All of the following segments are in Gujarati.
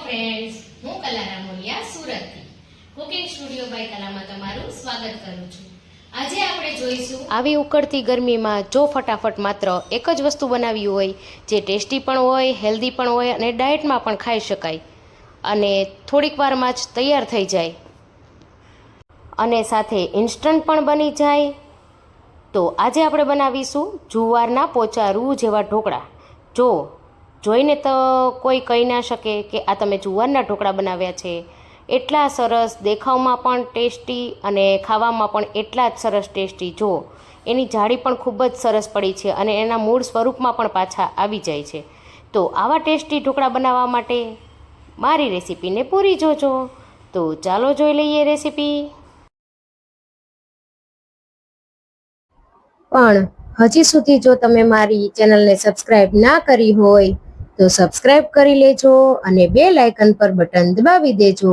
ફ્રેન્ડ્સ, હું કલા રામોલિયા સુરતથી કુકિંગ સ્ટુડિયો બાય કલામાં તમારું સ્વાગત કરું છું। આજે આપણે જોઈશું આવી ઉકળતી ગરમીમાં જો ફટાફટ માત્ર એક જ વસ્તુ બનાવી હોય જે ટેસ્ટી પણ હોય, હેલ્ધી પણ હોય અને ડાયટમાં પણ ખાઈ શકાય અને થોડીક વારમાં જ તૈયાર થઈ જાય અને સાથે ઇન્સ્ટન્ટ પણ બની જાય। તો આજે આપણે બનાવીશું જુવારના પોચા રૂ જેવા ઢોકળા। જોઈને તો કોઈ કહી ના શકે કે આ તમે જુવારના ઢોકળા બનાવ્યા છે। એટલા સરસ, દેખાવમાં પણ ટેસ્ટી અને ખાવામાં પણ એટલા જ સરસ ટેસ્ટી। જો એની જાળી પણ ખૂબ જ સરસ પડી છે અને એના મૂળ સ્વરૂપમાં પણ પાછા આવી જાય છે। તો આવા ટેસ્ટી ઢોકળા બનાવવા માટે મારી રેસીપીને પૂરી જોજો। તો ચાલો જોઈ લઈએ રેસીપી। પણ હજી સુધી જો તમે મારી ચેનલને સબસ્ક્રાઈબ ના કરી હોય તો સબસ્ક્રાઈબ કરી લેજો અને બેલ આઇકન પર બટન દબાવી દેજો,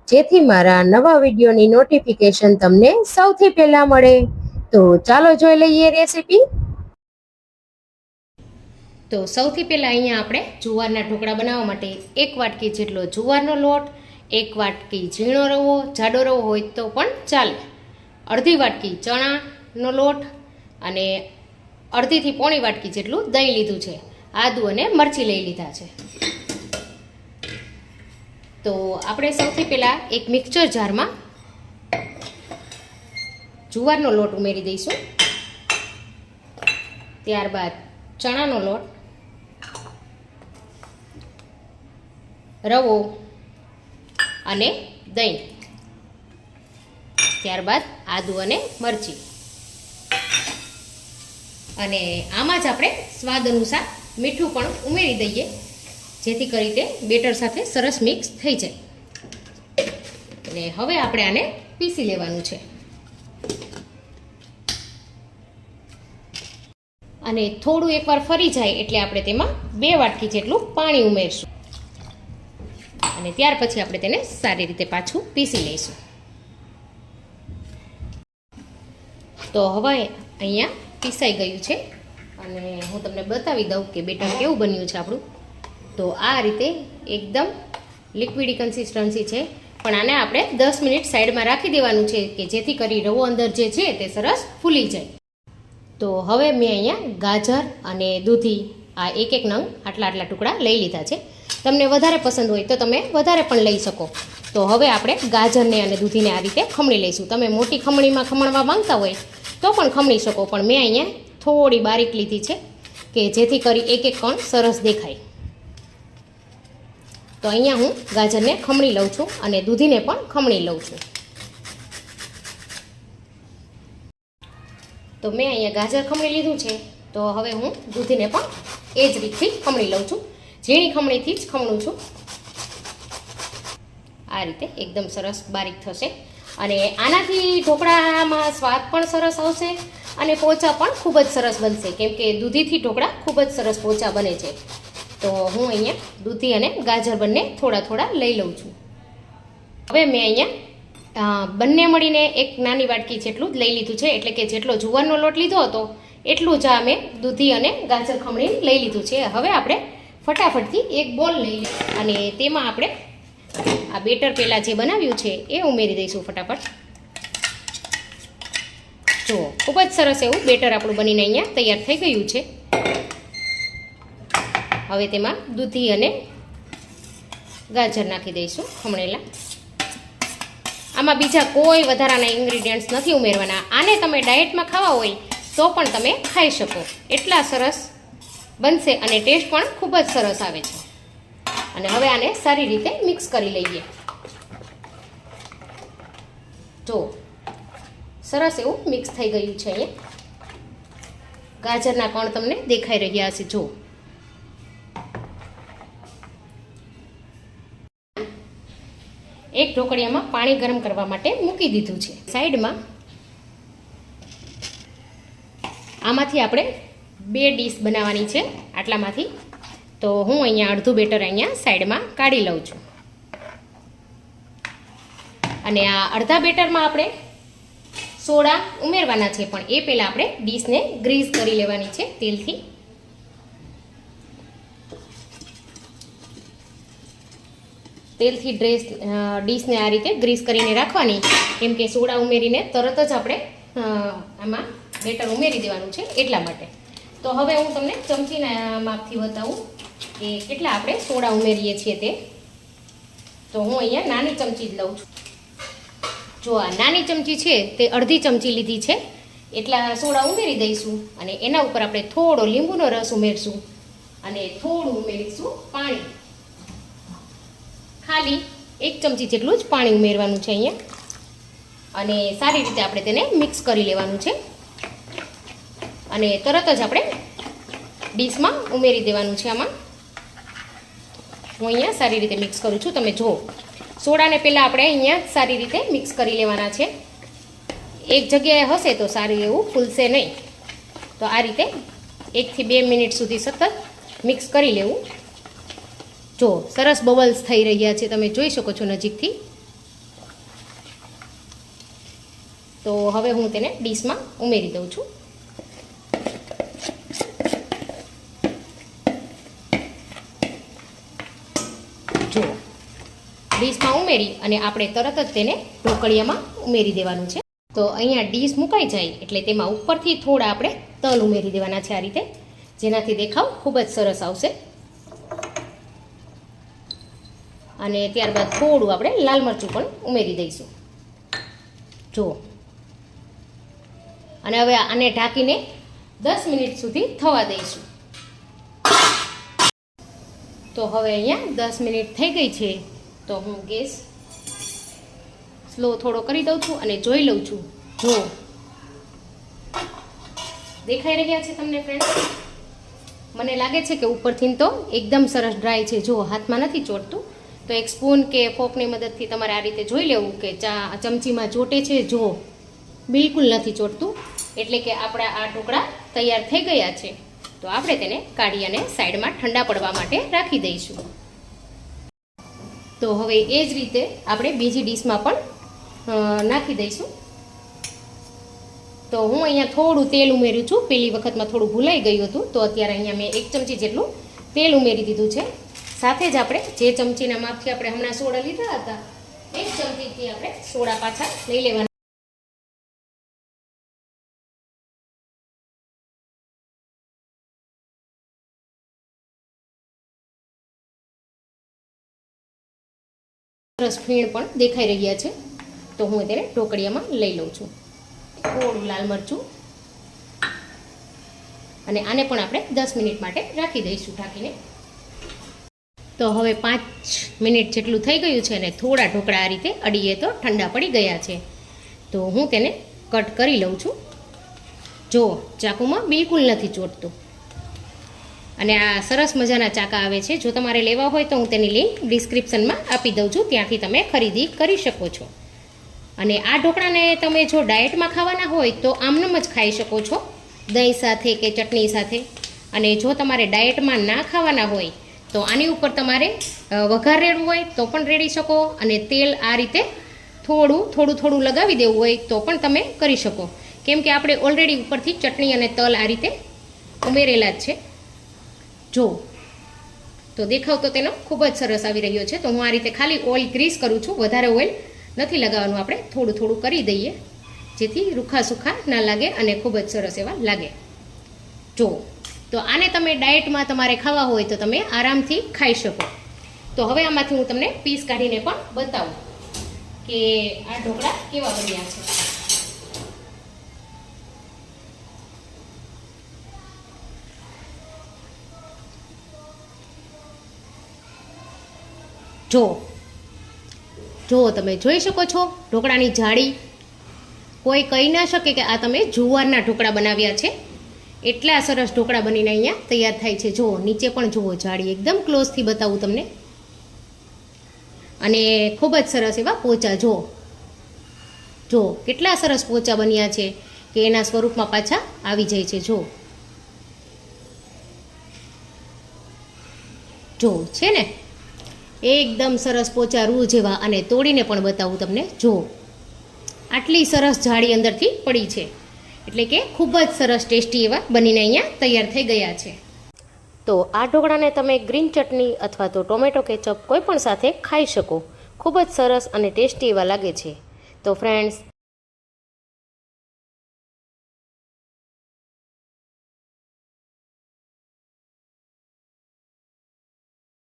જેથી મારા નવા વિડીયોની નોટિફિકેશન તમને સૌથી પહેલા મળે। તો ચાલો જોઈ લઈએ રેસીપી। તો સૌથી પહેલાં અહીંયા આપણે જુવારના ઢોકળા બનાવવા માટે 1 વાટકી જેટલો જુવારનો લોટ, 1 વાટકી ઝીણો રવો, જાડો રવો હોય તો પણ ચાલે, અડધી વાટકી ચણાનો લોટ અને અડધીથી પોણી વાટકી જેટલું દહીં લીધું છે, આદુ અને મરચી લઈ લીધા છે। તો આપણે સૌથી પહેલાં એક મિક્સચર જારમાં જુવારનો લોટ ઉમેરી દઈશું, ત્યારબાદ ચણાનો લોટ, રવો અને દહીં, ત્યારબાદ આદુ અને મરચી અને આમાં જ આપણે સ્વાદ અનુસાર મીઠું પણ ઉમેરી દઈએ, જેથી કરી તે બેટર સાથે સરસ મિક્સ થઈ જાય। અને હવે આપણે આને પીસી લેવાનું છે અને થોડું એકવાર ફરી જાય એટલે આપણે તેમાં 2 વાટકી જેટલું પાણી ઉમેરશું અને ત્યાર પછી આપણે તેને સારી રીતે પાછું પીસી લઈશું। તો હવે અહીંયા પીસાઈ ગયું છે અને હું તમને બતાવી દઉં કે બેટર કેવું બન્યું છે આપણું। તો આ રીતે એકદમ લિક્વિડી કન્સિસ્ટન્સી છે, પણ આને આપણે 10 મિનિટ સાઈડમાં રાખી દેવાનું છે કે જેથી કરી રવો અંદર જે છે તે સરસ ફૂલી જાય। તો હવે મેં અહીંયા ગાજર અને દૂધી આ એક નંગ આટલા ટુકડા લઈ લીધા છે। તમને વધારે પસંદ હોય તો તમે વધારે પણ લઈ શકો। તો હવે આપણે ગાજરને અને દૂધીને આ રીતે ખમણી લઈશું। તમે મોટી ખમણીમાં ખમણવા માંગતા હોય તો પણ ખમણી શકો, પણ મેં અહીંયા થોડી બારીક લીધી છે કે જેથી કરી એક કણ સરસ દેખાય। તો અહીંયા હું ગાજરને ખમણી લઉં છું અને દૂધીને પણ ખમણી લઉં છું। તો મેં અહીંયા ગાજર ખમણી લીધું છે, તો હવે હું દૂધીને પણ એ જ રીતથી ખમણી લઉં છું। ઝીણી ખમણીથી જ ખમણું છું। આ રીતે એકદમ સરસ બારીક થશે અને આનાથી ઢોકળામાં સ્વાદ પણ સરસ આવશે અને પોચા પણ ખૂબ જ સરસ બનશે, કેમ કે દૂધીથી ઢોકળા ખૂબ જ સરસ પોચા બને છે। તો હું અહીંયા દૂધી અને ગાજર બંને થોડા થોડા લઈ લઉં છું। હવે મેં અહીંયા બંને મળીને એક નાની વાટકી જેટલું જ લઈ લીધું છે, એટલે કે જેટલો જુવારનો લોટ લીધો હતો એટલું જ આ મેં દૂધી અને ગાજર ખમણી લઈ લીધું છે। હવે આપણે ફટાફટથી એક બોલ લઈ અને તેમાં આપણે આ બેટર પહેલાં જે બનાવ્યું છે એ ઉમેરી દઈશું ફટાફટ। જો ખૂબ જ સરસ એવું બેટર આપણું બનીને અહીંયા તૈયાર થઈ ગયું છે। હવે તેમાં દૂધી અને ગાજર નાખી દઈશું ખમણેલા। આમાં બીજા કોઈ વધારાના ઇન્ગ્રીડિયન્ટ્સ નથી ઉમેરવાના। આને તમે ડાયટમાં ખાવા હોય તો પણ તમે ખાઈ શકો, એટલા સરસ બનશે અને ટેસ્ટ પણ ખૂબ જ સરસ આવે છે। અને હવે આને સારી રીતે મિક્સ કરી લઈએ। જો સરસ એવું મિક્સ થઈ ગયું છે। અહીંયા ગાજરના કણ તમને દેખાઈ રહ્યા હશે। જો એક ઢોકળિયામાં પાણી ગરમ કરવા માટે મૂકી દીધું છે સાઈડમાં। આમાંથી આપણે 2 ડીશ બનાવવાની છે આટલામાંથી। તો હું અહીંયા અડધું બેટર અહીંયા સાઈડમાં કાઢી લઉં છું અને આ અડધા બેટરમાં આપણે સોડા ઉમેરવાના છે, પણ એ પહેલાં આપણે ડીશને ગ્રીસ કરી લેવાની છે તેલથી। તેલથી ડીશને આ રીતે ગ્રીસ કરીને રાખવાની, કેમ કે સોડા ઉમેરીને તરત જ આપણે આમાં બેટર ઉમેરી દેવાનું છે એટલા માટે. તો હવે હું તમને ચમચીના માપથી બતાવું કે કેટલા આપણે સોડા ઉમેરીએ છીએ તે. તો હું અહીંયા નાની ચમચી જ લઉં છું. જો આ નાની ચમચી છે તે અડધી ચમચી લીધી છે એટલા સોડા ઉમેરી દઈશું, અને એના ઉપર આપણે થોડો લીંબુનો રસ ઉમેરશું અને થોડું ઉમેરીશું પાણી. ખાલી 1 ચમચી જેટલું જ પાણી ઉમેરવાનું છે અહીંયા, અને સારી રીતે આપણે તેને મિક્સ કરી લેવાનું છે, અને તરત જ આપણે ડીશમાં ઉમેરી દેવાનું છે. આમાં હું અહીંયા સારી રીતે મિક્સ કરું છું. તમે જુઓ, સોડાને પહેલાં આપણે અહીંયા સારી રીતે મિક્સ કરી લેવાના છે. એક જગ્યાએ હશે તો સારું એવું ફૂલશે નહીં. તો આ રીતે 1 થી 2 મિનિટ સુધી સતત મિક્સ કરી લેવું. જો સરસ બબલ્સ થઈ રહ્યા છે, તમે જોઈ શકો છો નજીકથી. તો હવે હું તેને ડીશમાં ઉમેરી દઉં છું. જો ડીશમાં ઉમેરી અને આપણે તરત જ તેને ઢોકળિયામાં ઉમેરી દેવાનું છે. તો અહીંયા ડીશ મુકાઈ જાય એટલે તેમાં ઉપરથી થોડા આપણે તલ ઉમેરી દેવાના છે આ રીતે, જેનાથી દેખાવ ખૂબ જ સરસ આવશે. અને ત્યારબાદ થોડું આપણે લાલ મરચું પણ ઉમેરી દઈશું. જુઓ, અને હવે આને ઢાંકીને 10 મિનિટ સુધી થવા દઈશું. તો હવે અહીંયા 10 મિનિટ થઈ ગઈ છે. તો હું ગેસ સ્લો થોડો કરી દઉં છું અને જોઈ લઉં છું. જો દેખાઈ રહ્યા છે તમને ફ્રેન્ડ્સ? મને લાગે છે કે ઉપરથી તો એકદમ સરસ ડ્રાય છે. જો હાથમાં નથી ચોટતું. તો એક સ્પૂન કે ફોકની મદદથી તમારે આ રીતે જોઈ લેવું કે ચમચીમાં ચોટે છે. જો બિલકુલ નથી ચોટતું, એટલે કે આપણા આ ઢોકળા તૈયાર થઈ ગયા છે. તો આપણે તેને કાઢી અને સાઈડમાં ઠંડા પડવા માટે રાખી દઈશું. તો હવે એ જ રીતે આપણે બીજી ડીશમાં પણ નાખી દઈશું. તો હું અહીંયા થોડું તેલ ઉમેર્યું છું. પેલી વખતમાં થોડું ભૂલાઈ ગયું હતું, તો અત્યારે અહીંયા મેં 1 ચમચી જેટલું તેલ ઉમેરી દીધું છે. સાથે જ આપણે જે ચમચીના માપથી આપણે હમણાં સોડા લીધા હતા એ જ ચમચીથી આપણે સોડા પાછા લઈ લેવાના. સરસ ફીણ પણ દેખાઈ રહ્યા છે. તો હું તેને ઢોકળિયામાં લઈ લઉં છું. થોડું લાલ મરચું, અને આને પણ આપણે 10 મિનિટ માટે રાખી દઈશું ઢાંકીને. તો હવે 5 મિનિટ જેટલું થઈ ગયું છે અને થોડા ઢોકળા આ રીતે અડીએ તો ઠંડા પડી ગયા છે. તો હું તેને કટ કરી લઉં છું. જો ચાકુમાં બિલકુલ નથી ચોટતું, અને આ સરસ મજાના ચાકા આવે છે. જો તમારે લેવા હોય તો હું તેની લિંક ડિસ્ક્રિપ્શનમાં આપી દઉં છું, ત્યાંથી તમે ખરીદી કરી શકો છો. અને આ ઢોકળાને તમે જો ડાયટમાં ખાવાના હોય તો આમનમ જ ખાઈ શકો છો, દહીં સાથે કે ચટણી સાથે. અને જો તમારે ડાયટમાં ના ખાવાના હોય તો આની ઉપર તમારે વઘાર રેડવું હોય તો પણ રેડી શકો, અને તેલ આ રીતે થોડું લગાવી દેવું હોય તો પણ તમે કરી શકો, કેમ કે આપણે ઓલરેડી ઉપરથી ચટણી અને તલ આ રીતે ઉમેરેલા જ છે. જો તો દેખાવ તો તેનો ખૂબ જ સરસ આવી રહ્યો છે. તો હું આ રીતે ખાલી ઓઇલ ગ્રીસ કરું છું, વધારે ઓઇલ નથી લગાવવાનું. આપણે થોડું કરી દઈએ જેથી રૂખા સુખા ના લાગે અને ખૂબ જ સરસ એવા લાગે. જો તો આને તમે ડાયટમાં તમારે ખાવા હોય તો તમે આરામથી ખાઈ શકો. તો હવે આમાંથી હું તમને પીસ કાઢીને પણ બતાવું કે આ ઢોકળા કેવા બન્યા છે. જો તમે જોઈ શકો છો ઢોકળાની જાડી. કોઈ કહી ના શકે કે આ તમે જુવારના ઢોકળા બનાવ્યા છે. એટલા સરસ ઢોકળા બનીને અહીંયા તૈયાર થાય છે. જો નીચે પણ જુઓ જાડી, એકદમ ક્લોઝથી બતાવું તમને. અને ખૂબ જ સરસ એવા પોચા. જો કેટલા સરસ પોચા બન્યા છે કે એના સ્વરૂપમાં પાછા આવી જાય છે. જો છે ને એકદમ સરસ પોચા રૂ જેવા. અને તોડીને પણ બતાવું તમને. જો આટલી સરસ જાળી અંદરથી પડી છે, એટલે કે ખૂબ જ સરસ ટેસ્ટી એવા બનીને અહીંયા તૈયાર થઈ ગયા છે. તો આ ઢોકળાને તમે ગ્રીન ચટણી અથવા તો ટોમેટો કેચઅપ કોઈ પણ સાથે ખાઈ શકો. ખૂબ જ સરસ અને ટેસ્ટી એવા લાગે છે. તો ફ્રેન્ડ્સ,